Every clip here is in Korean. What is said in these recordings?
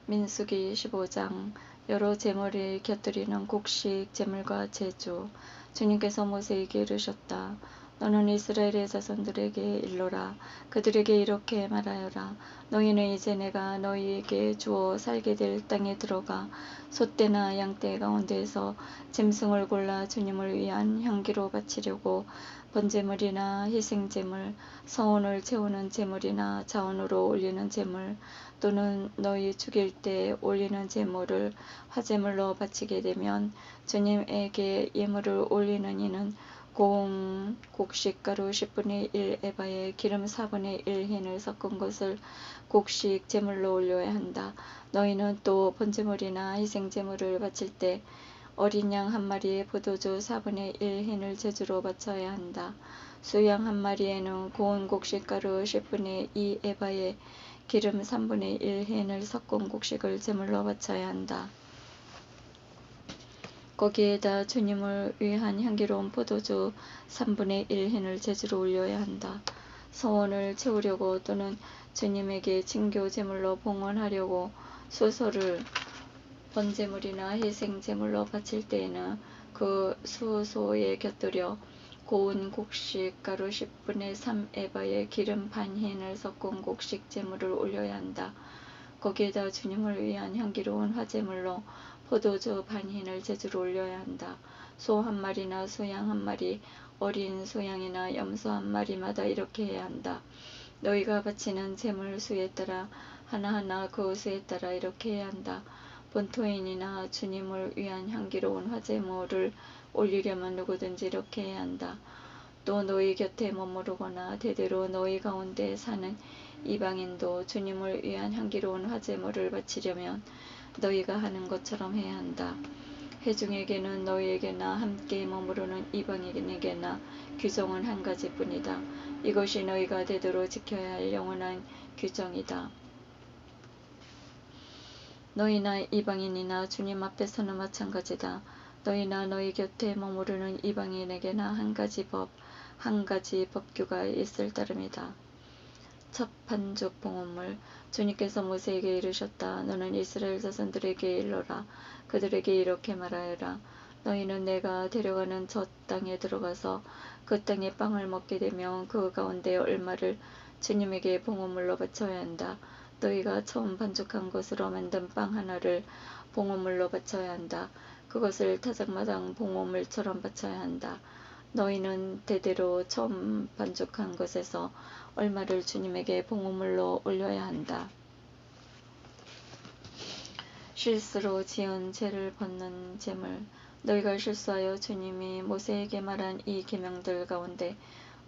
민수기 15장. 여러 제물이 곁들이는 곡식 제물과 제주. 주님께서 모세에게 이르셨다. 너는 이스라엘의 자손들에게 일러라. 그들에게 이렇게 말하여라. 너희는 이제 내가 너희에게 주어 살게 될 땅에 들어가 소떼나 양떼 가운데에서 짐승을 골라 주님을 위한 향기로 바치려고 번제물이나 희생제물, 성혼을 채우는 제물이나 자원으로 올리는 제물, 또는 너희 죽일 때 올리는 제물을 화제물로 바치게 되면 주님에게 예물을 올리는 이는 고운 곡식가루 10분의 1 에바에 기름 4분의 1 흰을 섞은 것을 곡식 제물로 올려야 한다. 너희는 또 번제물이나 희생제물을 바칠 때 어린 양 한 마리에 포도주 4분의 1 흰을 제주로 바쳐야 한다. 수양 한 마리에는 고운 곡식가루 10분의 2 에바에 기름 3분의 1 흰을 섞은 곡식을 제물로 바쳐야 한다. 거기에다 주님을 위한 향기로운 포도주 3분의 1 흰을 제주로 올려야 한다. 성혼을 채우려고 또는 주님에게 진교 제물로 봉헌하려고 수소를 번제물이나 희생 제물로 바칠 때에는 그 수소에 곁들여 고운 곡식 가루 10분의 3 에바에 기름 반 흰을 섞은 곡식 제물을 올려야 한다. 거기에다 주님을 위한 향기로운 화제물로 포도주 반 흰을 제주로 올려야 한다. 소 한 마리나 소양 한 마리, 어린 소양이나 염소 한 마리마다 이렇게 해야 한다. 너희가 바치는 제물 수에 따라 하나하나 그 수에 따라 이렇게 해야 한다. 본토인이나 주님을 위한 향기로운 화제물을 올리려면 누구든지 이렇게 해야 한다. 또 너희 곁에 머무르거나 대대로 너희 가운데 사는 이방인도 주님을 위한 향기로운 화제물을 바치려면 너희가 하는 것처럼 해야 한다. 회중에게는 너희에게나 함께 머무르는 이방인에게나 규정은 한 가지뿐이다. 이것이 너희가 대대로 지켜야 할 영원한 규정이다. 너희나 이방인이나 주님 앞에서는 마찬가지다. 너희나 너희 곁에 머무르는 이방인에게나 한 가지 법규가 있을 따름이다. 첫 반죽 봉헌물. 주님께서 모세에게 이르셨다. 너는 이스라엘 자손들에게 일러라. 그들에게 이렇게 말하여라. 너희는 내가 데려가는 저 땅에 들어가서 그 땅의 빵을 먹게 되면 그 가운데 얼마를 주님에게 봉헌물로 바쳐야 한다. 너희가 처음 반죽한 것으로 만든 빵 하나를 봉헌물로 바쳐야 한다. 그것을 타작마당 봉헌물처럼 바쳐야 한다. 너희는 대대로 처음 반죽한 것에서 얼마를 주님에게 봉헌물로 올려야 한다. 실수로 지은 죄를 벗는 제물. 너희가 실수하여 주님이 모세에게 말한 이 계명들 가운데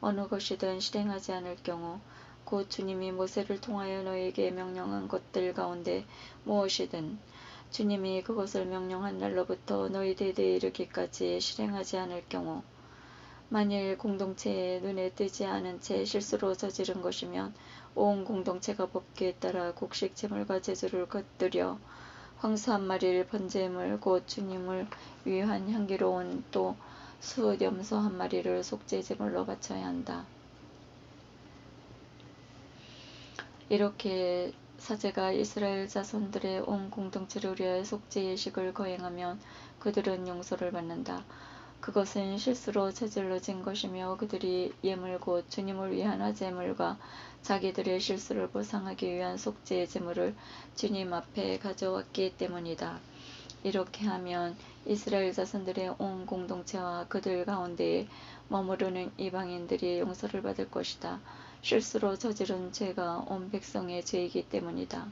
어느 것이든 실행하지 않을 경우 곧 주님이 모세를 통하여 너희에게 명령한 것들 가운데 무엇이든 주님이 그것을 명령한 날로부터 너희 대대에 이르기까지 실행하지 않을 경우 만일 공동체의 눈에 띄지 않은 채 실수로 저지른 것이면 온 공동체가 법규에 따라 곡식 제물과 제주를 곁들여 황소 한 마리를 번제물 곧 주님을 위한 향기로운 또 수염소 한 마리를 속죄 제물로 바쳐야 한다. 이렇게 사제가 이스라엘 자손들의 온 공동체를 위하여 속죄 예식을 거행하면 그들은 용서를 받는다. 그것은 실수로 저질러진 것이며 그들이 예물 곧 주님을 위한 화제물과 자기들의 실수를 보상하기 위한 속죄의 제물을 주님 앞에 가져왔기 때문이다. 이렇게 하면 이스라엘 자손들의 온 공동체와 그들 가운데에 머무르는 이방인들이 용서를 받을 것이다. 실수로 저지른 죄가 온 백성의 죄이기 때문이다.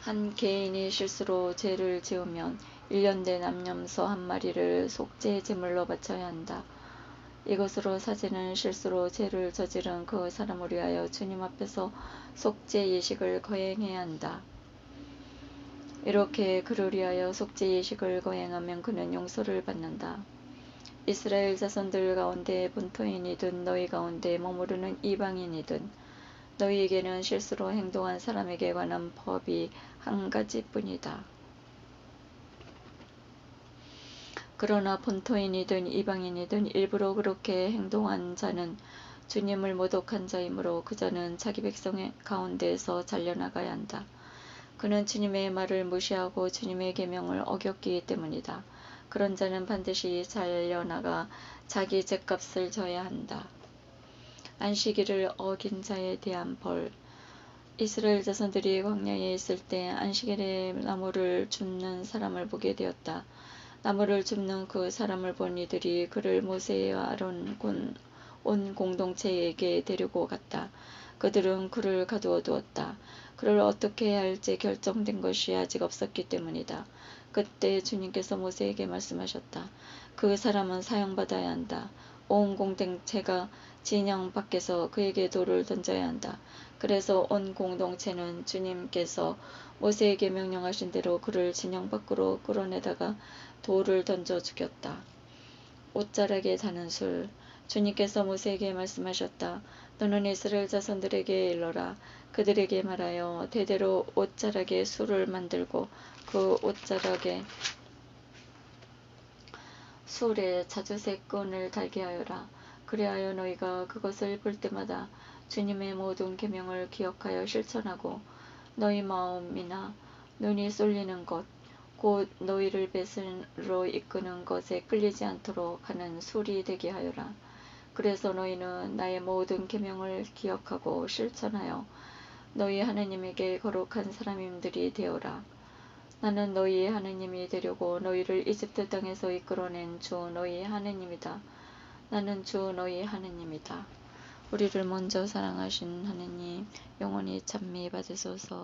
한 개인이 실수로 죄를 지으면 1년 된 암염소 한 마리를 속죄 제물로 바쳐야 한다. 이것으로 사제는 실수로 죄를 저지른 그 사람을 위하여 주님 앞에서 속죄 예식을 거행해야 한다. 이렇게 그를 위하여 속죄 예식을 거행하면 그는 용서를 받는다. 이스라엘 자손들 가운데 본토인이든 너희 가운데 머무르는 이방인이든 너희에게는 실수로 행동한 사람에게 관한 법이 한 가지뿐이다. 그러나 본토인이든 이방인이든 일부러 그렇게 행동한 자는 주님을 모독한 자이므로 그 자는 자기 백성 가운데에서 잘려나가야 한다. 그는 주님의 말을 무시하고 주님의 계명을 어겼기 때문이다. 그런 자는 반드시 잘려나가 자기 죗값을 져야 한다. 안식일을 어긴 자에 대한 벌. 이스라엘 자손들이 광야에 있을 때 안식일에 나무를 줍는 사람을 보게 되었다. 나무를 줍는 그 사람을 본 이들이 그를 모세와 아론 온 공동체에게 데리고 갔다. 그들은 그를 가두어 두었다. 그를 어떻게 해야 할지 결정된 것이 아직 없었기 때문이다. 그때 주님께서 모세에게 말씀하셨다. 그 사람은 사형받아야 한다. 온 공동체가 진영 밖에서 그에게 돌을 던져야 한다. 그래서 온 공동체는 주님께서 모세에게 명령하신 대로 그를 진영 밖으로 끌어내다가 돌을 던져 죽였다. 옷자락에 다는 술. 주님께서 모세에게 말씀하셨다. 너는 이스라엘 자손들에게 일러라. 그들에게 말하여 대대로 옷자락에 술을 만들고 그 옷자락에 술에 자주색 끈을 달게 하여라. 그리하여 너희가 그것을 볼 때마다 주님의 모든 계명을 기억하여 실천하고 너희 마음이나 눈이 쏠리는 것 곧 너희를 배신으로 이끄는 것에 끌리지 않도록 하는 술이 되게 하여라. 그래서 너희는 나의 모든 계명을 기억하고 실천하여 너희 하느님에게 거룩한 사람들이 되어라. 나는 너희의 하느님이 되려고 너희를 이집트 땅에서 이끌어낸 주 너희 하느님이다. 나는 주 너희 하느님이다. 우리를 먼저 사랑하신 하느님 영원히 찬미 받으소서.